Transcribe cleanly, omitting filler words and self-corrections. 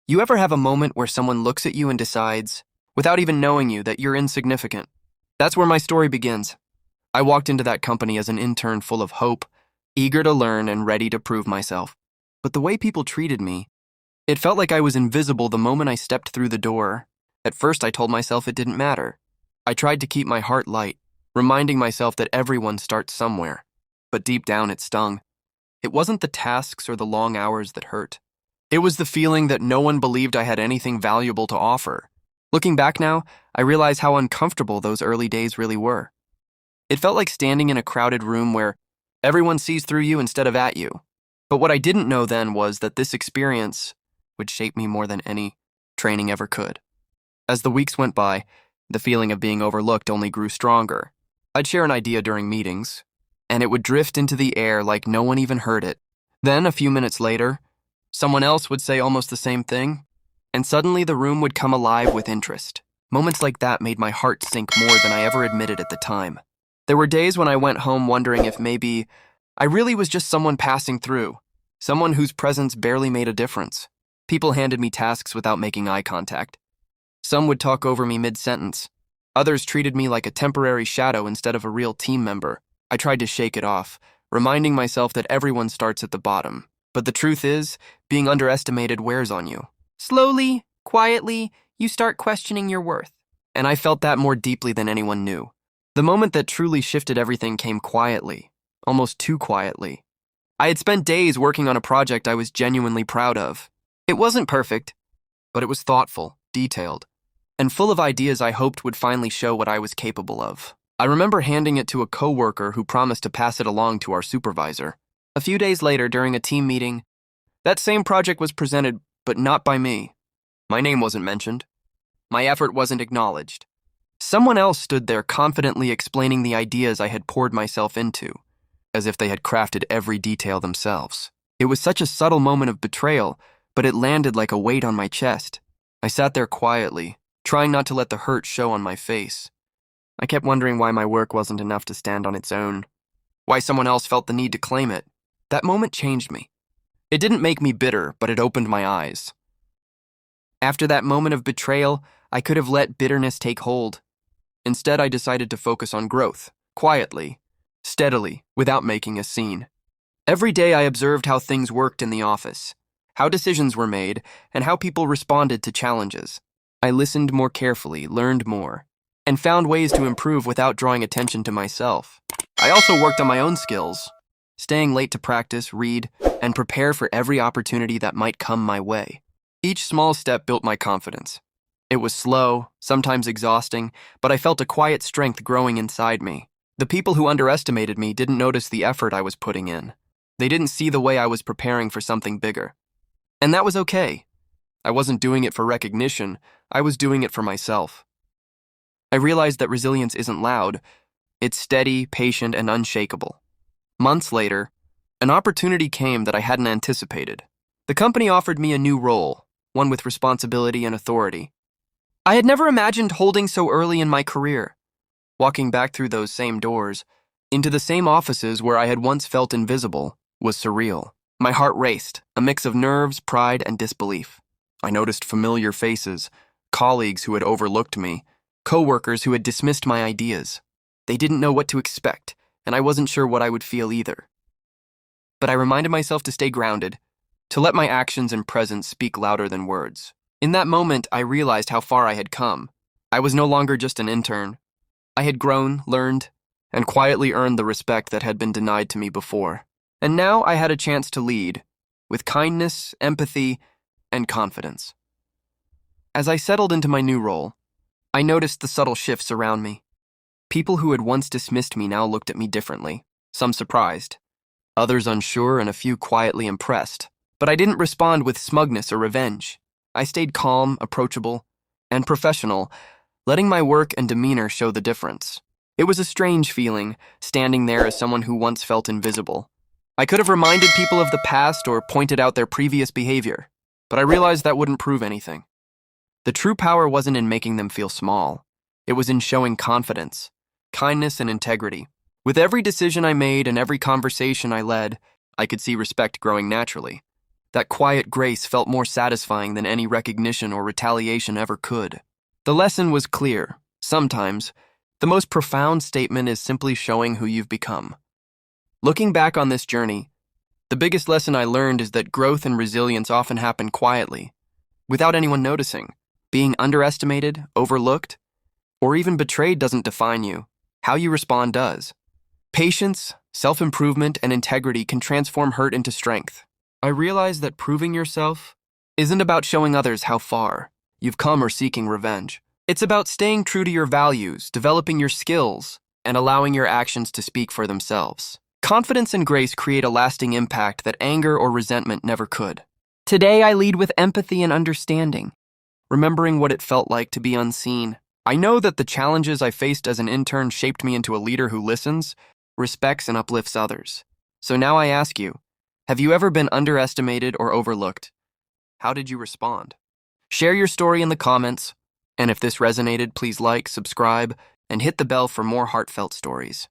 You ever have a moment where someone looks at you and decides, without even knowing you, that you're insignificant? That's where my story begins. I walked into that company as an intern full of hope, eager to learn and ready to prove myself. But the way people treated me, it felt like I was invisible the moment I stepped through the door. At first, I told myself it didn't matter. I tried to keep my heart light, reminding myself that everyone starts somewhere. But deep down, it stung. It wasn't the tasks or the long hours that hurt. It was the feeling that no one believed I had anything valuable to offer. Looking back now, I realize how uncomfortable those early days really were. It felt like standing in a crowded room where everyone sees through you instead of at you. But what I didn't know then was that this experience would shape me more than any training ever could. As the weeks went by, the feeling of being overlooked only grew stronger. I'd share an idea during meetings, and it would drift into the air like no one even heard it. Then, a few minutes later, someone else would say almost the same thing, and suddenly the room would come alive with interest. Moments like that made my heart sink more than I ever admitted at the time. There were days when I went home wondering if maybe I really was just someone passing through, someone whose presence barely made a difference. People handed me tasks without making eye contact. Some would talk over me mid-sentence. Others treated me like a temporary shadow instead of a real team member. I tried to shake it off, reminding myself that everyone starts at the bottom. But the truth is, being underestimated wears on you. Slowly, quietly, you start questioning your worth. And I felt that more deeply than anyone knew. The moment that truly shifted everything came quietly, almost too quietly. I had spent days working on a project I was genuinely proud of. It wasn't perfect, but it was thoughtful, detailed, and full of ideas I hoped would finally show what I was capable of. I remember handing it to a coworker who promised to pass it along to our supervisor. A few days later, during a team meeting, that same project was presented, but not by me. My name wasn't mentioned. My effort wasn't acknowledged. Someone else stood there confidently explaining the ideas I had poured myself into, as if they had crafted every detail themselves. It was such a subtle moment of betrayal, but it landed like a weight on my chest. I sat there quietly, trying not to let the hurt show on my face. I kept wondering why my work wasn't enough to stand on its own, why someone else felt the need to claim it. That moment changed me. It didn't make me bitter, but it opened my eyes. After that moment of betrayal, I could have let bitterness take hold. Instead, I decided to focus on growth, quietly, steadily, without making a scene. Every day I observed how things worked in the office, how decisions were made, and how people responded to challenges. I listened more carefully, learned more, and found ways to improve without drawing attention to myself. I also worked on my own skills, staying late to practice, read, and prepare for every opportunity that might come my way. Each small step built my confidence. It was slow, sometimes exhausting, but I felt a quiet strength growing inside me. The people who underestimated me didn't notice the effort I was putting in. They didn't see the way I was preparing for something bigger. And that was okay. I wasn't doing it for recognition, I was doing it for myself. I realized that resilience isn't loud, it's steady, patient, and unshakable. Months later, an opportunity came that I hadn't anticipated. The company offered me a new role, one with responsibility and authority. I had never imagined holding so early in my career. Walking back through those same doors, into the same offices where I had once felt invisible, was surreal. My heart raced, a mix of nerves, pride, and disbelief. I noticed familiar faces, colleagues who had overlooked me, coworkers who had dismissed my ideas. They didn't know what to expect, and I wasn't sure what I would feel either. But I reminded myself to stay grounded, to let my actions and presence speak louder than words. In that moment, I realized how far I had come. I was no longer just an intern. I had grown, learned, and quietly earned the respect that had been denied to me before. And now I had a chance to lead, with kindness, empathy, and confidence. As I settled into my new role, I noticed the subtle shifts around me. People who had once dismissed me now looked at me differently, some surprised, others unsure, and a few quietly impressed. But I didn't respond with smugness or revenge. I stayed calm, approachable, and professional, letting my work and demeanor show the difference. It was a strange feeling, standing there as someone who once felt invisible. I could have reminded people of the past or pointed out their previous behavior, but I realized that wouldn't prove anything. The true power wasn't in making them feel small. It was in showing confidence, kindness, and integrity. With every decision I made and every conversation I led, I could see respect growing naturally. That quiet grace felt more satisfying than any recognition or retaliation ever could. The lesson was clear. Sometimes, the most profound statement is simply showing who you've become. Looking back on this journey, the biggest lesson I learned is that growth and resilience often happen quietly, without anyone noticing. Being underestimated, overlooked, or even betrayed doesn't define you. How you respond does. Patience, self-improvement, and integrity can transform hurt into strength. I realize that proving yourself isn't about showing others how far you've come or seeking revenge. It's about staying true to your values, developing your skills, and allowing your actions to speak for themselves. Confidence and grace create a lasting impact that anger or resentment never could. Today, I lead with empathy and understanding, remembering what it felt like to be unseen. I know that the challenges I faced as an intern shaped me into a leader who listens, respects, and uplifts others. So now I ask you, have you ever been underestimated or overlooked? How did you respond? Share your story in the comments, and if this resonated, please like, subscribe, and hit the bell for more heartfelt stories.